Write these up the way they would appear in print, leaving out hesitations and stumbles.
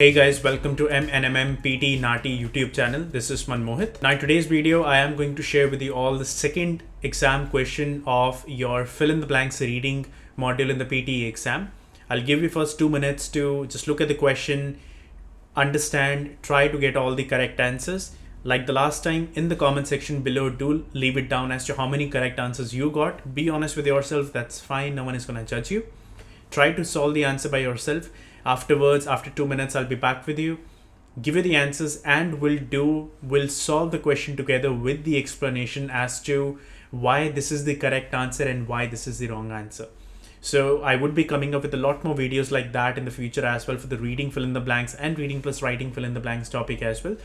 Hey guys, welcome to MNMM PT NAATI YouTube channel. This is Manmohit. Now in today's video, I am going to share with you all the second exam question of your fill in the blanks reading module in the PTE exam. I'll give you first 2 minutes to just look at the question, understand, try to get all the correct answers. Like the last time, in the comment section below, do leave it down as to how many correct answers you got. Be honest with yourself, that's fine. No one is going to judge you. Try to solve the answer by yourself. Afterwards, after 2 minutes, I'll be back with you, give you the answers, and we'll solve the question together with the explanation as to why this is the correct answer and why this is the wrong answer. So I would be coming up with a lot more videos like that in the future as well for the reading fill in the blanks and reading plus writing fill in the blanks topic as well,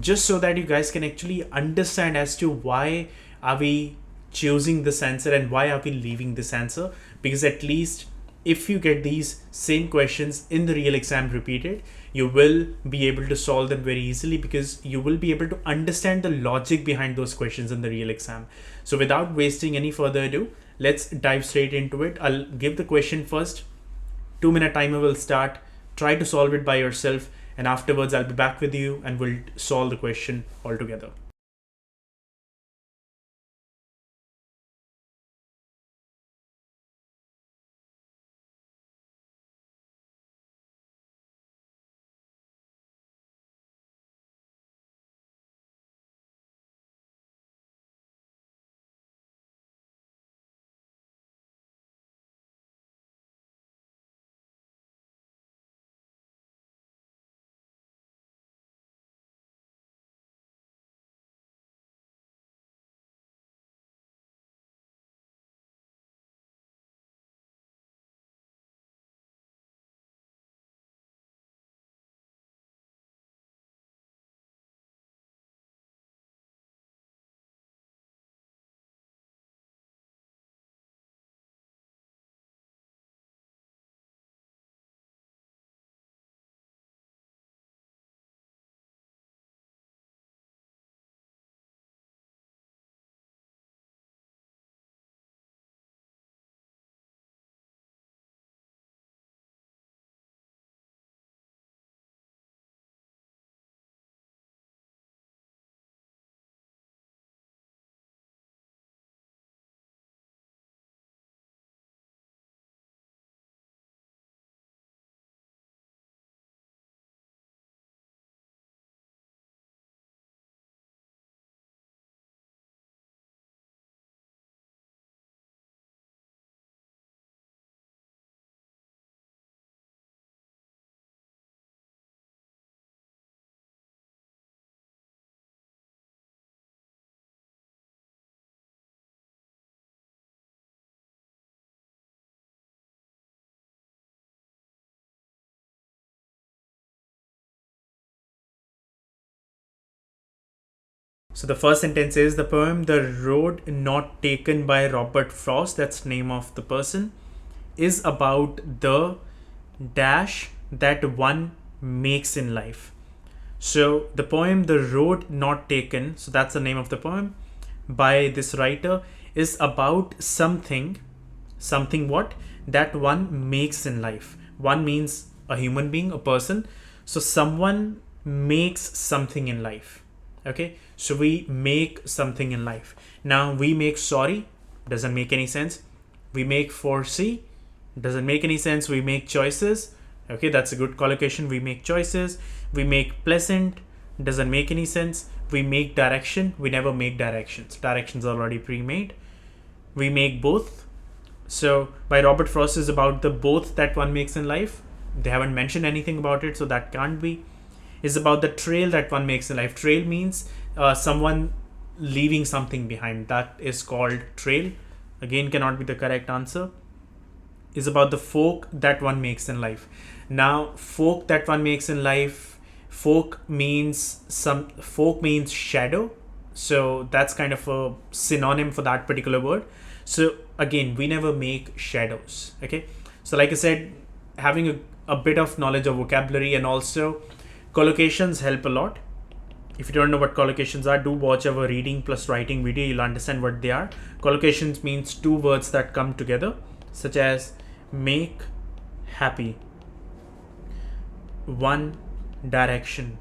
just so that you guys can actually understand as to why are we choosing this answer and why are we leaving this answer. Because at least if you get these same questions in the real exam repeated, you will be able to solve them very easily because you will be able to understand the logic behind those questions in the real exam. So without wasting any further ado, let's dive straight into it. I'll give the question first. 2-minute timer will start. Try to solve it by yourself, and afterwards I'll be back with you and we'll solve the question all together. So the first sentence is the poem The Road Not Taken by Robert Frost, that's name of the person, is about the dash that one makes in life. So the poem The Road Not Taken, so that's the name of the poem by this writer, is about something what that one makes in life. One means a human being, a person. So someone makes something in life. Okay, so we make something in life. Now we make sorry, doesn't make any sense. We make foresee, doesn't make any sense. We make choices. Okay, that's a good collocation. We make choices. We make pleasant, doesn't make any sense. We make direction. We never make directions. Directions are already pre-made. We make both. So by Robert Frost is about the both that one makes in life. They haven't mentioned anything about it, so that can't be. Is about the trail that one makes in life. Trail means someone leaving something behind. That is called trail. Again, cannot be the correct answer. Is about the folk that one makes in life. Now, folk that one makes in life, folk means shadow. So that's kind of a synonym for that particular word. So again, we never make shadows. Okay. So like I said, having a bit of knowledge of vocabulary and also collocations help a lot. If you don't know what collocations are, do watch our reading plus writing video. You'll understand what they are. Collocations means two words that come together, such as make happy, one direction.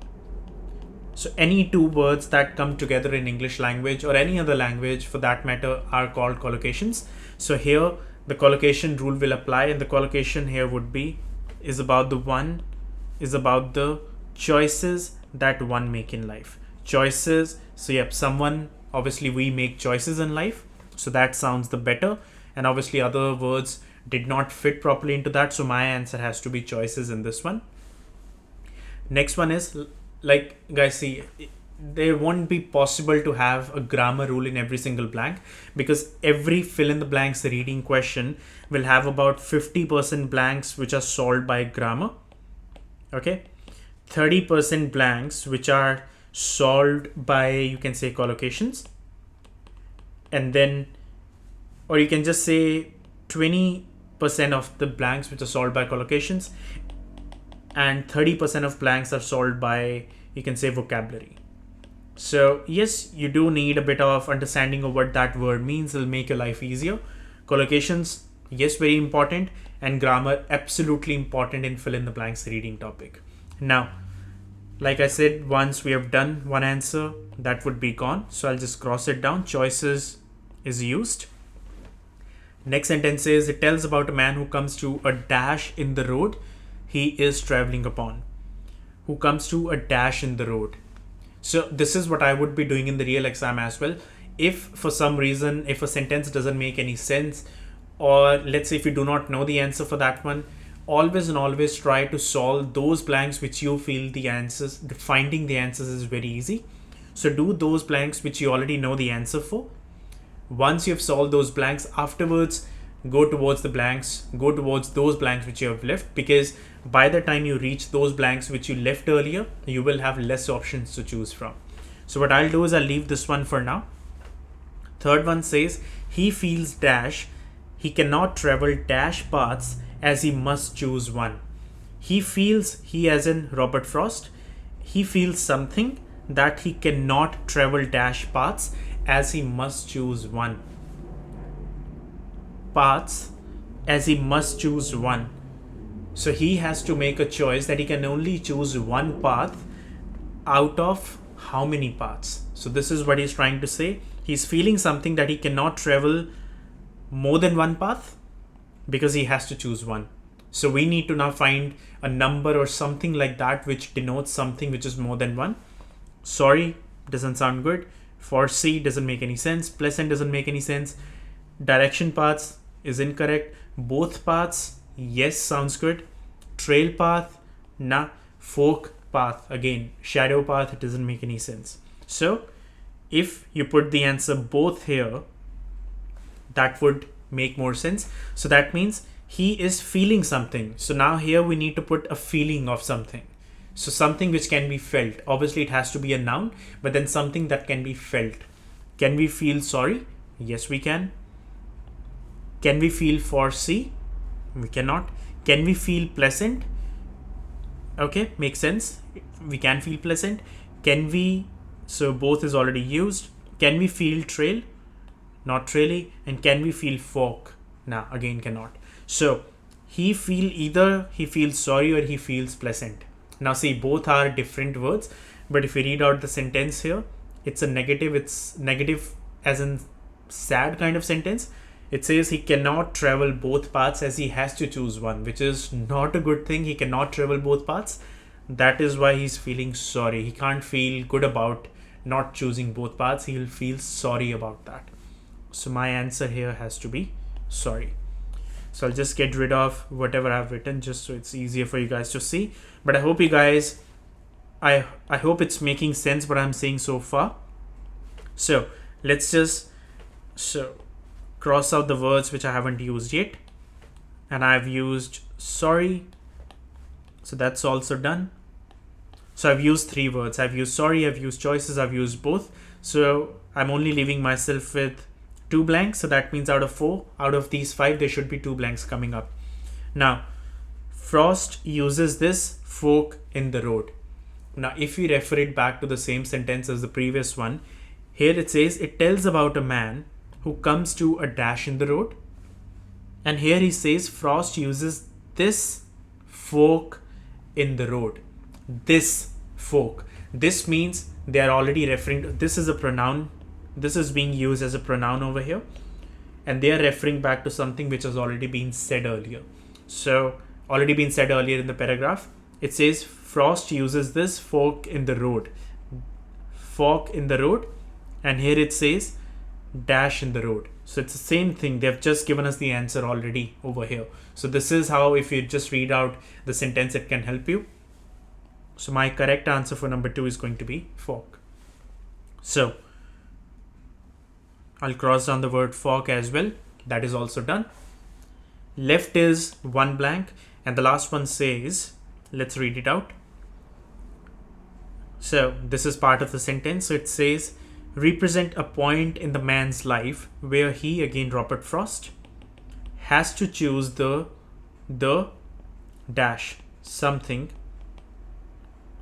So any two words that come together in English language or any other language for that matter are called collocations. So here the collocation rule will apply, and the collocation here would be is about the choices that one make in life. Choices. So yep, someone, obviously we make choices in life, so that sounds the better, and obviously other words did not fit properly into that, so my answer has to be choices in this one. Next one is, like, guys, see, there won't be possible to have a grammar rule in every single blank, because every fill in the blanks reading question will have about 50% blanks which are solved by grammar, okay, 30% blanks which are solved by, you can say, collocations, and then, or you can just say 20% of the blanks which are solved by collocations, and 30% of blanks are solved by, you can say, vocabulary. So yes, you do need a bit of understanding of what that word means. It'll make your life easier. Collocations, yes, very important, and grammar absolutely important in fill in the blanks reading topic. Now, like I said, once we have done one answer, that would be gone. So I'll just cross it down. Choices is used. Next sentence is, it tells about a man who comes to a dash in the road he is traveling upon. Who comes to a dash in the road. So this is what I would be doing in the real exam as well. If for some reason, if a sentence doesn't make any sense, or let's say if you do not know the answer for that one, always and always try to solve those blanks which you feel the answers, finding the answers is very easy. So do those blanks which you already know the answer for. Once you've solved those blanks, afterwards go towards those blanks which you have left, because by the time you reach those blanks which you left earlier, you will have less options to choose from. So what I'll do is I'll leave this one for now. Third one says, he feels dash, he cannot travel dash paths as he must choose one. He feels, he as in Robert Frost, he feels something that he cannot travel dash paths as he must choose one. Paths as he must choose one. So he has to make a choice that he can only choose one path out of how many paths. So this is what he's trying to say. He's feeling something that he cannot travel more than one path because he has to choose one. So we need to now find a number or something like that which denotes something which is more than one. Sorry, doesn't sound good. Foresee doesn't make any sense. Pleasant doesn't make any sense. Direction paths is incorrect. Both paths, yes, sounds good. Trail path, nah. Folk path, again. Shadow path, it doesn't make any sense. So if you put the answer both here, that would make more sense. So that means he is feeling something. So now here we need to put a feeling of something. So something which can be felt. Obviously it has to be a noun, but then something that can be felt. Can we feel sorry? Yes, we can. Can we feel foresee? We cannot. Can we feel pleasant? Okay, makes sense. We can feel pleasant. Can we, so both is already used. Can we feel trail? Not really. And can we feel folk? Nah, again cannot. So he either he feels sorry or he feels pleasant. Now see, both are different words, but if we read out the sentence here, it's negative as in sad kind of sentence. It says he cannot travel both paths as he has to choose one, which is not a good thing. He cannot travel both paths. That is why he's feeling sorry. He can't feel good about not choosing both paths. He'll feel sorry about that. So my answer here has to be sorry. So I'll just get rid of whatever I've written just so it's easier for you guys to see. But I hope you guys, I hope it's making sense what I'm saying so far. So let's just cross out the words which I haven't used yet. And I've used sorry. So that's also done. So I've used 3 words. I've used sorry, I've used choices, I've used both. So I'm only leaving myself with 2 blanks. So that means out of 4, out of these 5, there should be 2 blanks coming up. Now, Frost uses this fork in the road. Now, if we refer it back to the same sentence as the previous one, here it says, it tells about a man who comes to a dash in the road. And here he says, Frost uses this fork in the road. this folk. This means they are already referring to, this is a pronoun, this is being used as a pronoun over here, and they are referring back to something which has already been said earlier. So already been said earlier in the paragraph, it says Frost uses this fork in the road, fork in the road, and here it says dash in the road. So it's the same thing. They've just given us the answer already over here. So this is how, if you just read out the sentence, it can help you. So my correct answer for number 2 is going to be fork. So I'll cross down the word fork as well. That is also done. Left is one blank, and the last one says, let's read it out. So this is part of the sentence. So it says, represent a point in the man's life where he, again Robert Frost, has to choose the dash something.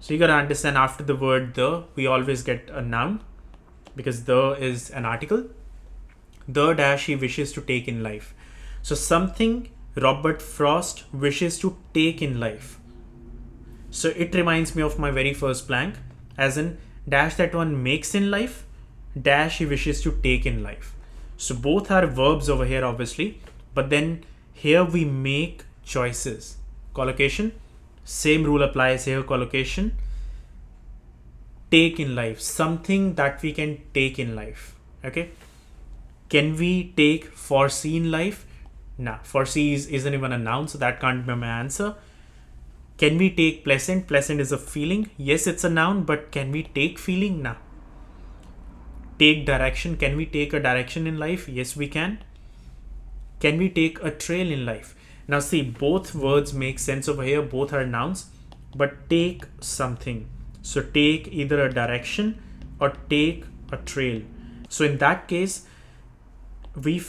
So you gotta understand, after the word the, we always get a noun because the is an article. The dash he wishes to take in life. So something Robert Frost wishes to take in life. So it reminds me of my very first blank, as in dash that one makes in life, dash he wishes to take in life. So both are verbs over here, obviously, but then here we make choices. Collocation, same rule applies here. Collocation, take in life, something that we can take in life. Okay, can we take foresee in life? Nah, foresee isn't even a noun, so that can't be my answer. Can we take pleasant? Pleasant is a feeling. Yes, it's a noun, but can we take feeling? Nah. Take direction. Can we take a direction in life? Yes, we can. Can we take a trail in life? Now see, both words make sense over here. Both are nouns, but take something. So take either a direction or take a trail. So in that case, we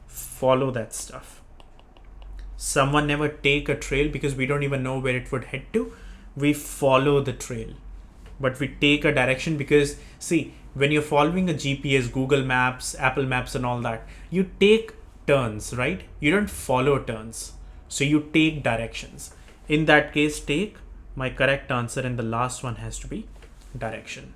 follow that stuff. Someone never take a trail because we don't even know where it would head to. We follow the trail, but we take a direction because, see, when you're following a GPS, Google Maps, Apple Maps and all that, you take turns, right? You don't follow turns. So you take directions. In that case, take, my correct answer, and the last one has to be direction.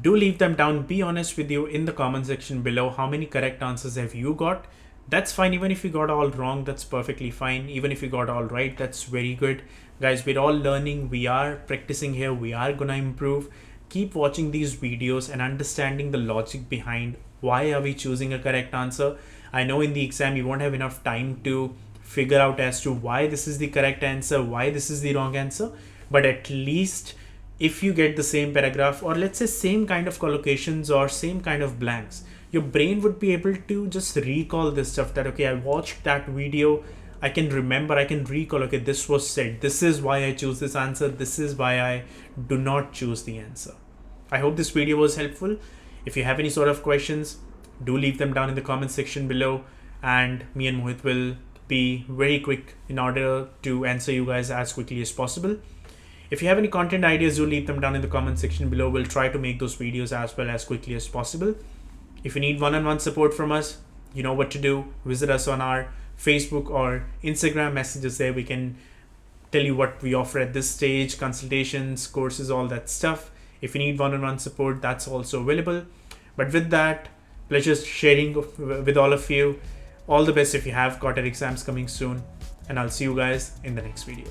Do leave them down. Be honest with you in the comment section below. How many correct answers have you got? That's fine. Even if you got all wrong, that's perfectly fine. Even if you got all right, that's very good. Guys, we're all learning. We are practicing here. We are gonna improve. Keep watching these videos and understanding the logic behind why are we choosing a correct answer. I know in the exam you won't have enough time to figure out as to why this is the correct answer, why this is the wrong answer, but at least if you get the same paragraph, or let's say same kind of collocations or same kind of blanks, your brain would be able to just recall this stuff, that okay, I watched that video, I can remember, I can recall, okay, this was said, this is why I choose this answer, this is why I do not choose the answer. I hope this video was helpful. If you have any sort of questions, do leave them down in the comment section below, and me and Mohit will be very quick in order to answer you guys as quickly as possible. If you have any content ideas, do leave them down in the comment section below. We'll try to make those videos as well as quickly as possible. If you need one-on-one support from us, you know what to do. Visit us on our Facebook or Instagram, messages there. We can tell you what we offer at this stage, consultations, courses, all that stuff. If you need one-on-one support, that's also available. But with that, pleasure sharing with all of you. All the best if you have got your exams coming soon, and I'll see you guys in the next video.